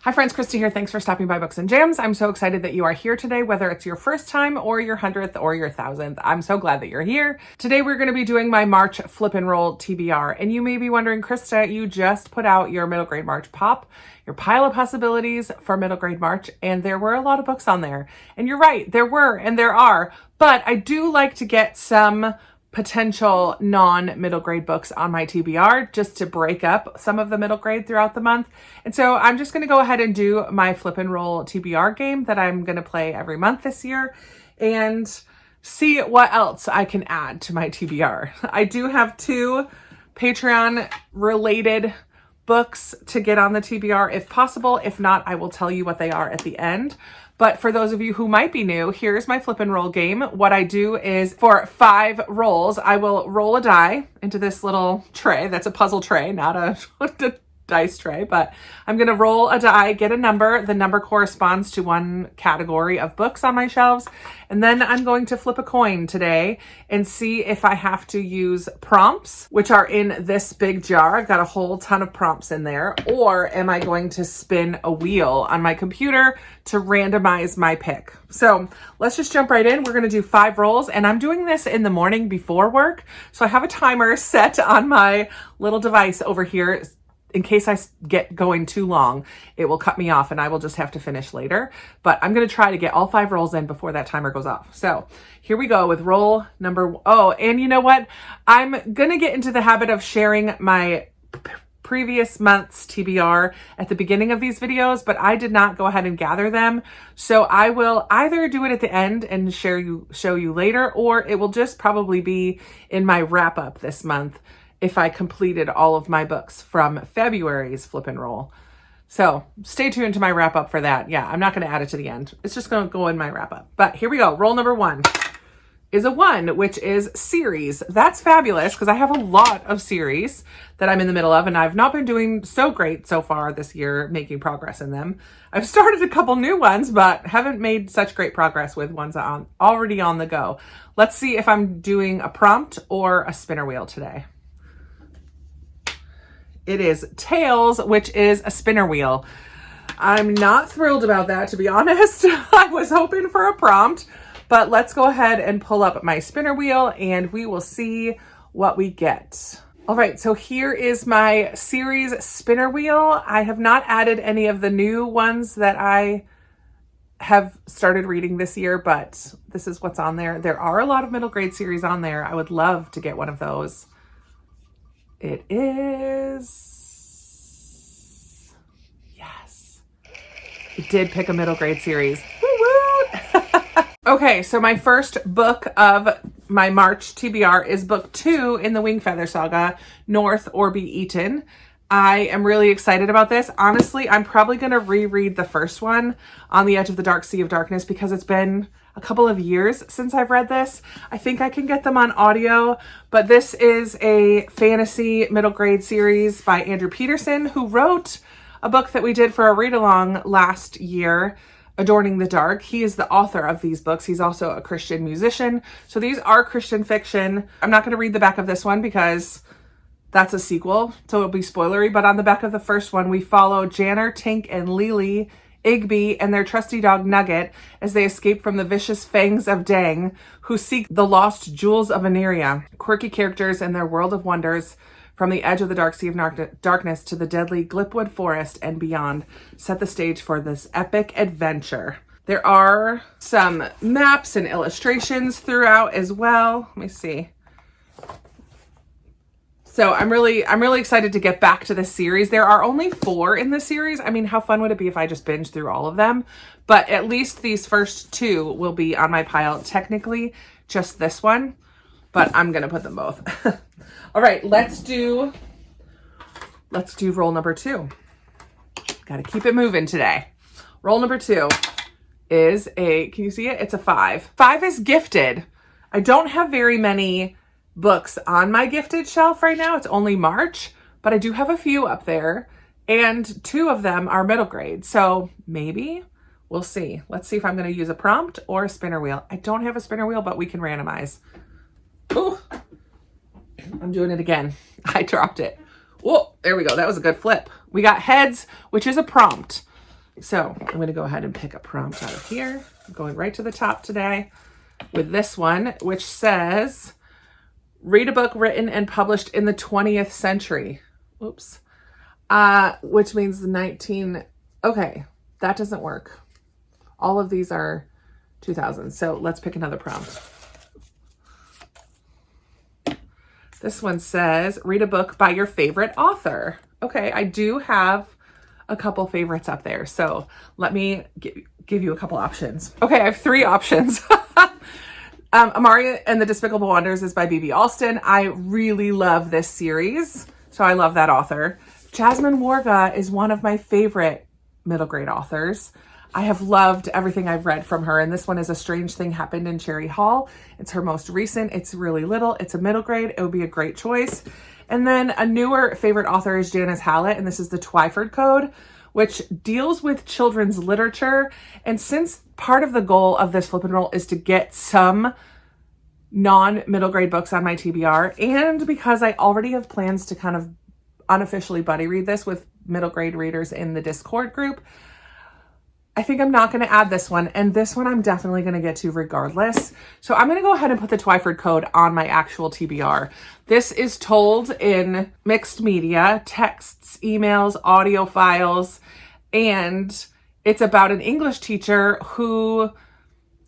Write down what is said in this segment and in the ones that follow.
Hi friends, Christy here. Thanks for stopping by Books and Jams. I'm so excited that you are here today, whether it's your first time or your 100th or your 1000th. I'm so glad that you're here. Today we're going to be doing my March Flip and Roll TBR. And you may be wondering, Krista, you just put out your middle grade March pop, your pile of possibilities for middle grade March, and there were a lot of books on there. And you're right, there were and there are, but I do like to get some potential non-middle grade books on my TBR just to break up some of the middle grade throughout the month. And so I'm just going to go ahead and do my Flip and Roll TBR game that I'm going to play every month this year and see what else I can add to my TBR. I do have 2 Patreon related books to get on the TBR if possible. If not, I will tell you what they are at the end. But for those of you who might be new, here's my Flip and Roll game. What I do is for 5 rolls, I will roll a die into this little tray. That's a puzzle tray, not a dice tray, but I'm going to roll a die, get a number. The number corresponds to one category of books on my shelves. And then I'm going to flip a coin today and see if I have to use prompts, which are in this big jar. I've got a whole ton of prompts in there. Or am I going to spin a wheel on my computer to randomize my pick? So let's just jump right in. We're going to do 5 rolls, and I'm doing this in the morning before work. So I have a timer set on my little device over here. In case I get going too long, it will cut me off and I will just have to finish later. But I'm going to try to get all 5 rolls in before that timer goes off. So here we go with roll number. Oh, and you know what? I'm going to get into the habit of sharing my previous month's TBR at the beginning of these videos, but I did not go ahead and gather them. So I will either do it at the end and show you later, or it will just probably be in my wrap up this month if I completed all of my books from February's Flip and Roll. So stay tuned to my wrap up for that. Yeah, I'm not going to add it to the end. It's just going to go in my wrap up. But here we go. Roll number 1 is a 1, which is series. That's fabulous because I have a lot of series that I'm in the middle of, and I've not been doing so great so far this year making progress in them. I've started a couple new ones, but haven't made such great progress with ones already on the go. Let's see if I'm doing a prompt or a spinner wheel today. It is tails, which is a spinner wheel. I'm not thrilled about that, to be honest. I was hoping for a prompt, but let's go ahead and pull up my spinner wheel and we will see what we get. All right, so here is my series spinner wheel. I have not added any of the new ones that I have started reading this year, but this is what's on there. There are a lot of middle grade series on there. I would love to get one of those. It is, yes, it did pick a middle grade series. Woo-woo! Okay, so my first book of my March TBR is book 2 in the Wingfeather saga, North or Be Eaten. I am really excited about this. Honestly, I'm probably going to reread the first one, On the Edge of the Dark Sea of Darkness, because it's been a couple of years since I've read this. I think I can get them on audio, but this is a fantasy middle grade series by Andrew Peterson, who wrote a book that we did for a read-along last year, Adorning the Dark. He is the author of these books. He's also a Christian musician. So these are Christian fiction. I'm not going to read the back of this one because that's a sequel, so it'll be spoilery, but on the back of the first one, we follow Janner, Tink, and Lily Igby and their trusty dog Nugget as they escape from the vicious fangs of Dang, who seek the lost jewels of Veneria. Quirky characters and their world of wonders, from the edge of the dark sea of darkness to the deadly Glipwood forest and beyond, set the stage for this epic adventure. There are some maps and illustrations throughout as well. Let me see. So I'm really excited to get back to this series. There are only 4 in this series. I mean, how fun would it be if I just binged through all of them? But at least these first 2 will be on my pile. Technically, just this one, but I'm going to put them both. All right, let's do roll number 2. Got to keep it moving today. Roll number 2 is can you see it? It's a 5. 5 is gifted. I don't have very many books on my gifted shelf right now. It's only March, but I do have a few up there, and 2 of them are middle grade. So maybe we'll see. Let's see if I'm going to use a prompt or a spinner wheel. I don't have a spinner wheel, but we can randomize. Ooh, I'm doing it again. I dropped it. Whoa, there we go. That was a good flip. We got heads, which is a prompt. So I'm going to go ahead and pick a prompt out of here. I'm going right to the top today with this one, which says, read a book written and published in the 20th century. Oops. Which means the 19... Okay, that doesn't work. All of these are 2000. So let's pick another prompt. This one says, read a book by your favorite author. Okay, I do have a couple favorites up there. So let me give you a couple options. Okay, I have 3 options. Amari and the Despicable Wonders is by B.B. Alston. I really love this series, so I love that author. Jasmine Warga is one of my favorite middle grade authors. I have loved everything I've read from her, and this one is A Strange Thing Happened in Cherry Hall. It's her most recent. It's really little. It's a middle grade. It would be a great choice. And then a newer favorite author is Janice Hallett, and this is the Twyford Code, which deals with children's literature. And since part of the goal of this flip and roll is to get some non-middle grade books on my TBR, and because I already have plans to kind of unofficially buddy read this with middle grade readers in the Discord group, I think I'm not going to add this one, and this one I'm definitely going to get to regardless. So I'm going to go ahead and put the Twyford Code on my actual TBR. This is told in mixed media, texts, emails, audio files, and it's about an English teacher who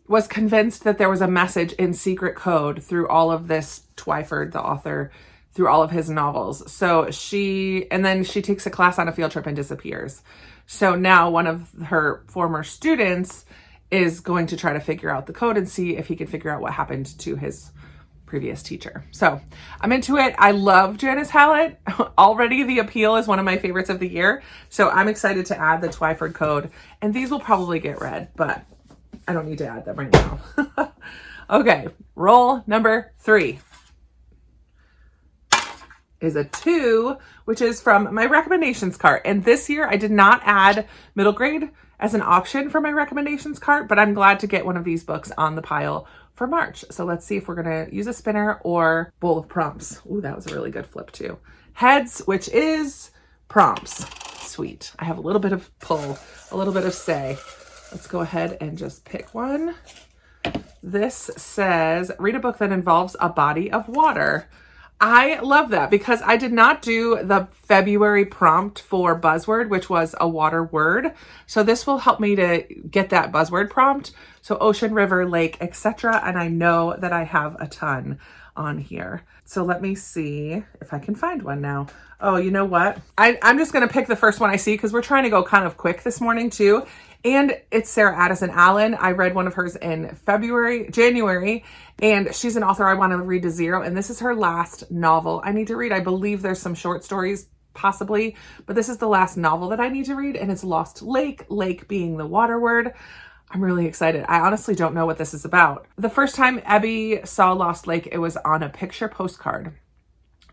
was convinced that there was a message in secret code through all of this, Twyford, the author, through all of his novels. So she takes a class on a field trip and disappears. So now one of her former students is going to try to figure out the code and see if he can figure out what happened to his previous teacher. So I'm into it. I love Janice Hallett. Already The Appeal is one of my favorites of the year. So I'm excited to add the Twyford Code. And these will probably get read, but I don't need to add them right now. Okay, roll number 3 is a 2, which is from my recommendations cart. And this year I did not add middle grade as an option for my recommendations cart, but I'm glad to get one of these books on the pile for March. So let's see if we're going to use a spinner or bowl of prompts. Ooh, that was a really good flip too. Heads, which is prompts. Sweet. I have a little bit of pull, a little bit of say. Let's go ahead and just pick one. This says, read a book that involves a body of water. I love that because I did not do the February prompt for buzzword, which was a water word. So this will help me to get that buzzword prompt. So ocean, river, lake, etc. And I know that I have a ton on here. So let me see if I can find one now. Oh, you know what? I'm just going to pick the first one I see because we're trying to go kind of quick this morning too. And it's Sarah Addison Allen. I read one of hers in January, and she's an author I want to read to zero. And this is her last novel I need to read. I believe there's some short stories possibly, but this is the last novel that I need to read, and it's Lost Lake, lake being the water word. I'm really excited. I honestly don't know what this is about. The first time Abby saw Lost Lake, it was on a picture postcard.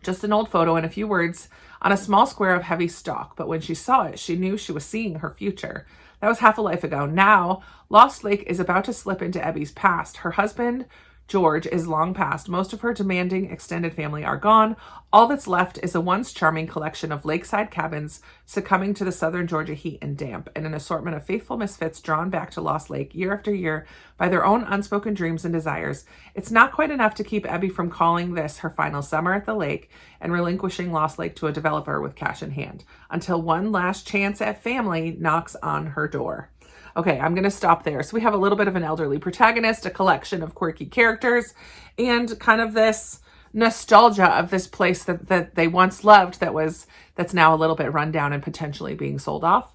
Just an old photo and a few words on a small square of heavy stalk. But when she saw it, she knew she was seeing her future. That was half a life ago. Now, Lost Lake is about to slip into Abby's past. Her husband, George, is long past. Most of her demanding extended family are gone. All that's left is a once charming collection of lakeside cabins succumbing to the southern Georgia heat and damp, and an assortment of faithful misfits drawn back to Lost Lake year after year by their own unspoken dreams and desires. It's not quite enough to keep Abby from calling this her final summer at the lake and relinquishing Lost Lake to a developer with cash in hand, until one last chance at family knocks on her door. Okay, I'm going to stop there. So we have a little bit of an elderly protagonist, a collection of quirky characters, and kind of this nostalgia of this place that they once loved that's now a little bit run down and potentially being sold off.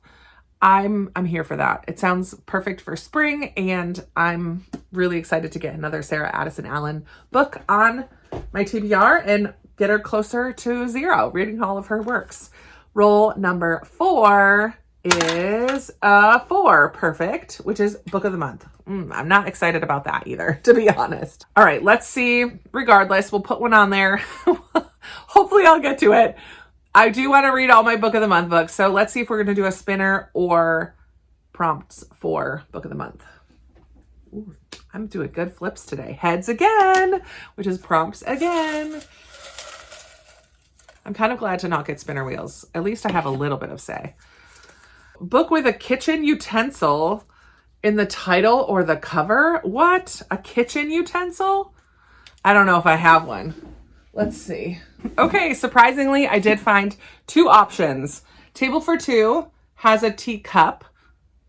I'm here for that. It sounds perfect for spring, and I'm really excited to get another Sarah Addison Allen book on my TBR and get her closer to zero, reading all of her works. Roll number 4 is 4, perfect, which is book of the month. I'm not excited about that either, to be honest. All right, let's see. Regardless, we'll put one on there. Hopefully I'll get to it. I do want to read all my book of the month books, so let's see if we're going to do a spinner or prompts for book of the month. Ooh, I'm doing good flips today. Heads again, which is prompts again. I'm kind of glad to not get spinner wheels. At least I have a little bit of say. book with a kitchen utensil in the title or the cover. What? A kitchen utensil? I don't know if I have one. Let's see. Okay, surprisingly, I did find two options. Table for Two has a teacup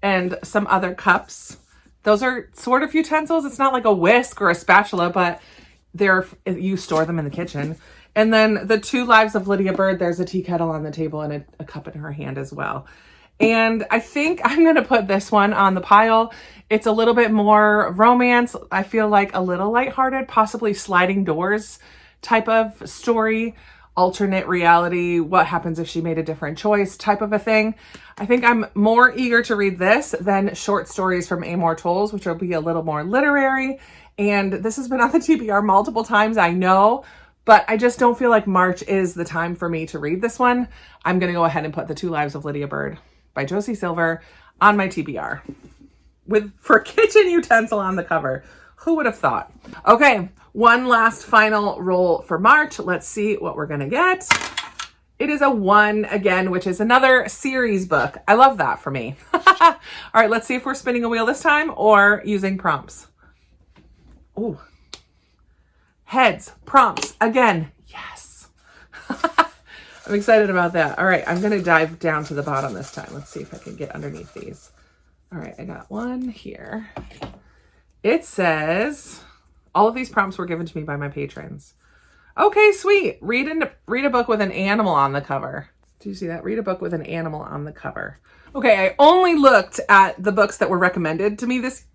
and some other cups. Those are sort of utensils. It's not like a whisk or a spatula, but you store them in the kitchen. And then the Two Lives of Lydia Bird, there's a tea kettle on the table and a cup in her hand as well. And I think I'm going to put this one on the pile. It's a little bit more romance. I feel like a little lighthearted, possibly sliding doors type of story, alternate reality, what happens if she made a different choice type of a thing. I think I'm more eager to read this than short stories from Amor Tolls, which will be a little more literary. And this has been on the TBR multiple times, I know, but I just don't feel like March is the time for me to read this one. I'm going to go ahead and put The Two Lives of Lydia Bird by Josie Silver on my TBR for kitchen utensil on the cover. Who would have thought? Okay, one last final roll for March. Let's see what we're gonna get. It is a 1 again, which is another series book. I love that for me. All right, let's see if we're spinning a wheel this time or using prompts. Oh, heads, prompts again. Yes. I'm excited about that. All right, I'm going to dive down to the bottom this time. Let's see if I can get underneath these. All right, I got one here. It says, all of these prompts were given to me by my patrons. Okay, sweet. Read a book with an animal on the cover. Do you see that? Read a book with an animal on the cover. Okay, I only looked at the books that were recommended to me this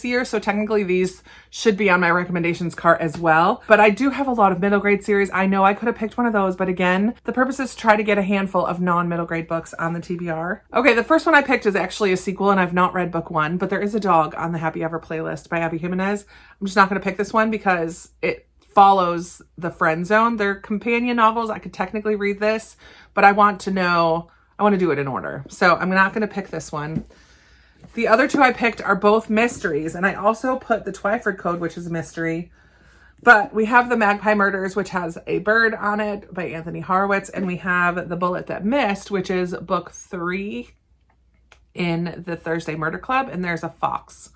year, so technically these should be on my recommendations cart as well. But I do have a lot of middle grade series. I know I could have picked one of those, but again, the purpose is to try to get a handful of non-middle grade books on the TBR. Okay, the first one I picked is actually a sequel, and I've not read book 1, but there is a dog on the Happy Ever playlist by Abby Jimenez. I'm just not going to pick this one because it follows the Friend Zone. They're companion novels. I could technically read this, but I want to do it in order. So I'm not going to pick this one. The other two I picked are both mysteries, and I also put The Twyford Code, which is a mystery. But we have The Magpie Murders, which has a bird on it by Anthony Horowitz, and we have The Bullet That Missed, which is book 3 in the Thursday Murder Club, and there's a fox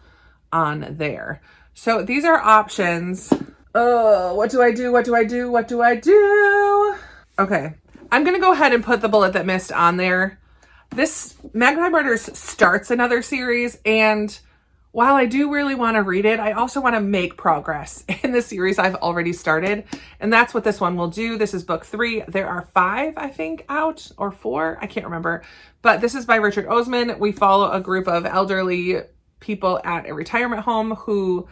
on there. So these are options. Oh, what do I do? What do I do? What do I do? Okay, I'm going to go ahead and put The Bullet That Missed on there. This Magpie Murders starts another series, and while I do really want to read it, I also want to make progress in the series I've already started, and that's what this one will do. This is book 3. There are 5, I think, out, or 4. I can't remember, but this is by Richard Osman. We follow a group of elderly people at a retirement home who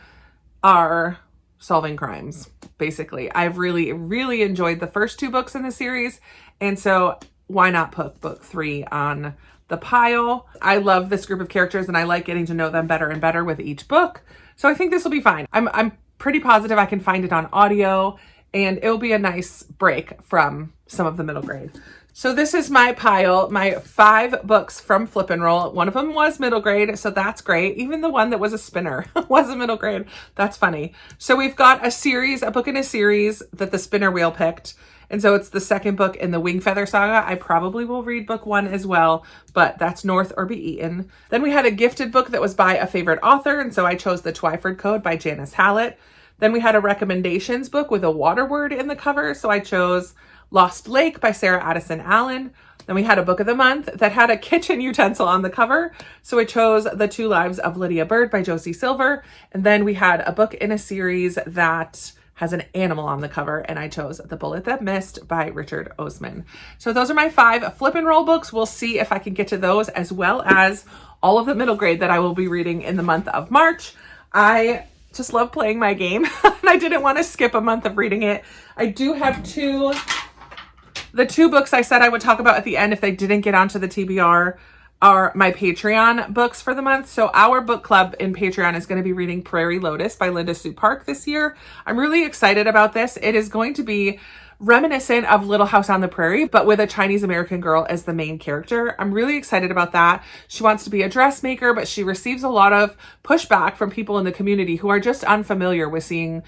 are solving crimes, basically. I've really, really enjoyed the first 2 books in the series, and so why not put book 3 on the pile? I love this group of characters, and I like getting to know them better and better with each book. So I think this will be fine. I'm pretty positive I can find it on audio, and it'll be a nice break from some of the middle grade. So this is my pile, my 5 books from Flip and Roll. One of them was middle grade, so that's great. Even the one that was a spinner was a middle grade. That's funny. So we've got a book in a series that the spinner wheel picked. And so it's the second book in the Wingfeather saga. I probably will read book 1 as well, but that's North or Be Eaten. Then we had a gifted book that was by a favorite author, and so I chose The Twyford Code by Janice Hallett. Then we had a recommendations book with a water word in the cover, so I chose Lost Lake by Sarah Addison Allen. Then we had a book of the month that had a kitchen utensil on the cover, so I chose The Two Lives of Lydia Bird by Josie Silver. And then we had a book in a series that has an animal on the cover, and I chose The Bullet That Missed by Richard Osman. So those are my 5 Flip and Roll books. We'll see if I can get to those, as well as all of the middle grade that I will be reading in the month of March. I just love playing my game, and I didn't want to skip a month of reading it. I do have the 2 books I said I would talk about at the end if they didn't get onto the TBR are my Patreon books for the month. So our book club in Patreon is going to be reading Prairie Lotus by Linda Sue Park this year. I'm really excited about this. It is going to be reminiscent of Little House on the Prairie, but with a Chinese American girl as the main character. I'm really excited about that. She wants to be a dressmaker, but she receives a lot of pushback from people in the community who are just unfamiliar with seeing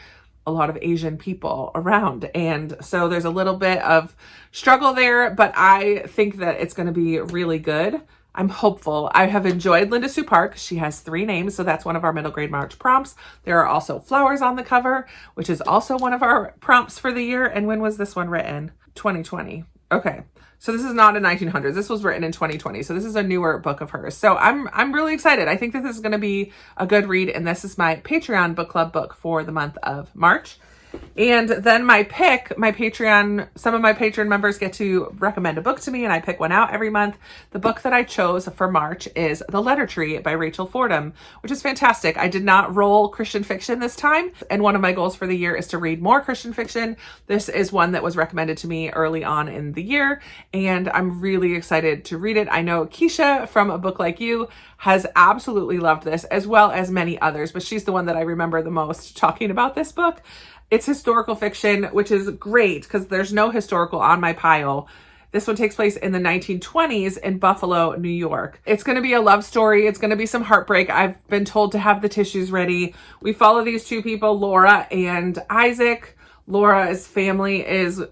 a lot of Asian people around. And so there's a little bit of struggle there, but I think that it's going to be really good. I'm hopeful. I have enjoyed Linda Sue Park. She has 3 names, so that's one of our middle grade March prompts. There are also flowers on the cover, which is also one of our prompts for the year. And when was this one written? 2020. Okay. So this is not in 1900s. This was written in 2020. So this is a newer book of hers. So I'm really excited. I think that this is going to be a good read. And this is my Patreon book club book for the month of March. And then my Patreon, some of my Patreon members get to recommend a book to me and I pick one out every month. The book that I chose for March is The Letter Tree by Rachel Fordham, which is fantastic. I did not roll Christian fiction this time. And one of my goals for the year is to read more Christian fiction. This is one that was recommended to me early on in the year. And I'm really excited to read it. I know Keisha from A Book Like You has absolutely loved this, as well as many others, but she's the one that I remember the most talking about this book. It's historical fiction, which is great because there's no historical on my pile. This one takes place in the 1920s in Buffalo, New York. It's going to be a love story. It's going to be some heartbreak. I've been told to have the tissues ready. We follow these 2 people, Laura and Isaac. Laura's family is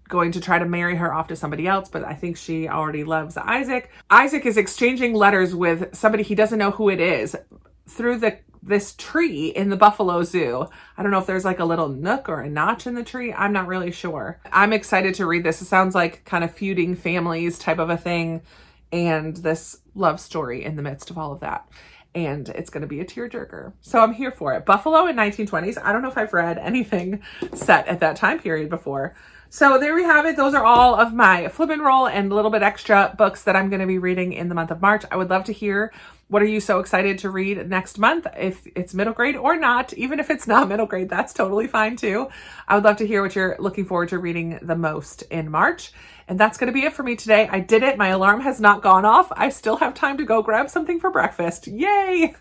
going to try to marry her off to somebody else, but I think she already loves Isaac. Isaac is exchanging letters with somebody he doesn't know who it is through this tree in the Buffalo Zoo. I don't know if there's like a little nook or a notch in the tree. I'm not really sure. I'm excited to read this. It sounds like kind of feuding families type of a thing, and this love story in the midst of all of that. And it's going to be a tearjerker. So I'm here for it. Buffalo in 1920s. I don't know if I've read anything set at that time period before. So there we have it. Those are all of my flip and roll and a little bit extra books that I'm going to be reading in the month of March. I would love to hear, what are you so excited to read next month? If it's middle grade or not, even if it's not middle grade, that's totally fine too. I would love to hear what you're looking forward to reading the most in March. And that's going to be it for me today. I did it. My alarm has not gone off. I still have time to go grab something for breakfast. Yay!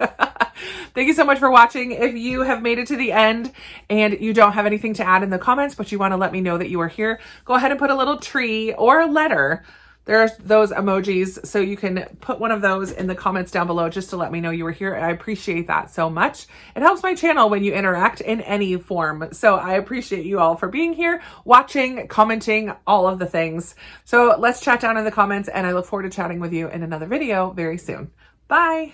Thank you so much for watching. If you have made it to the end and you don't have anything to add in the comments, but you want to let me know that you are here, go ahead and put a little tree or a letter. There's those emojis, so you can put one of those in the comments down below just to let me know you were here. I appreciate that so much. It helps my channel when you interact in any form. So I appreciate you all for being here, watching, commenting, all of the things. So let's chat down in the comments, and I look forward to chatting with you in another video very soon. Bye.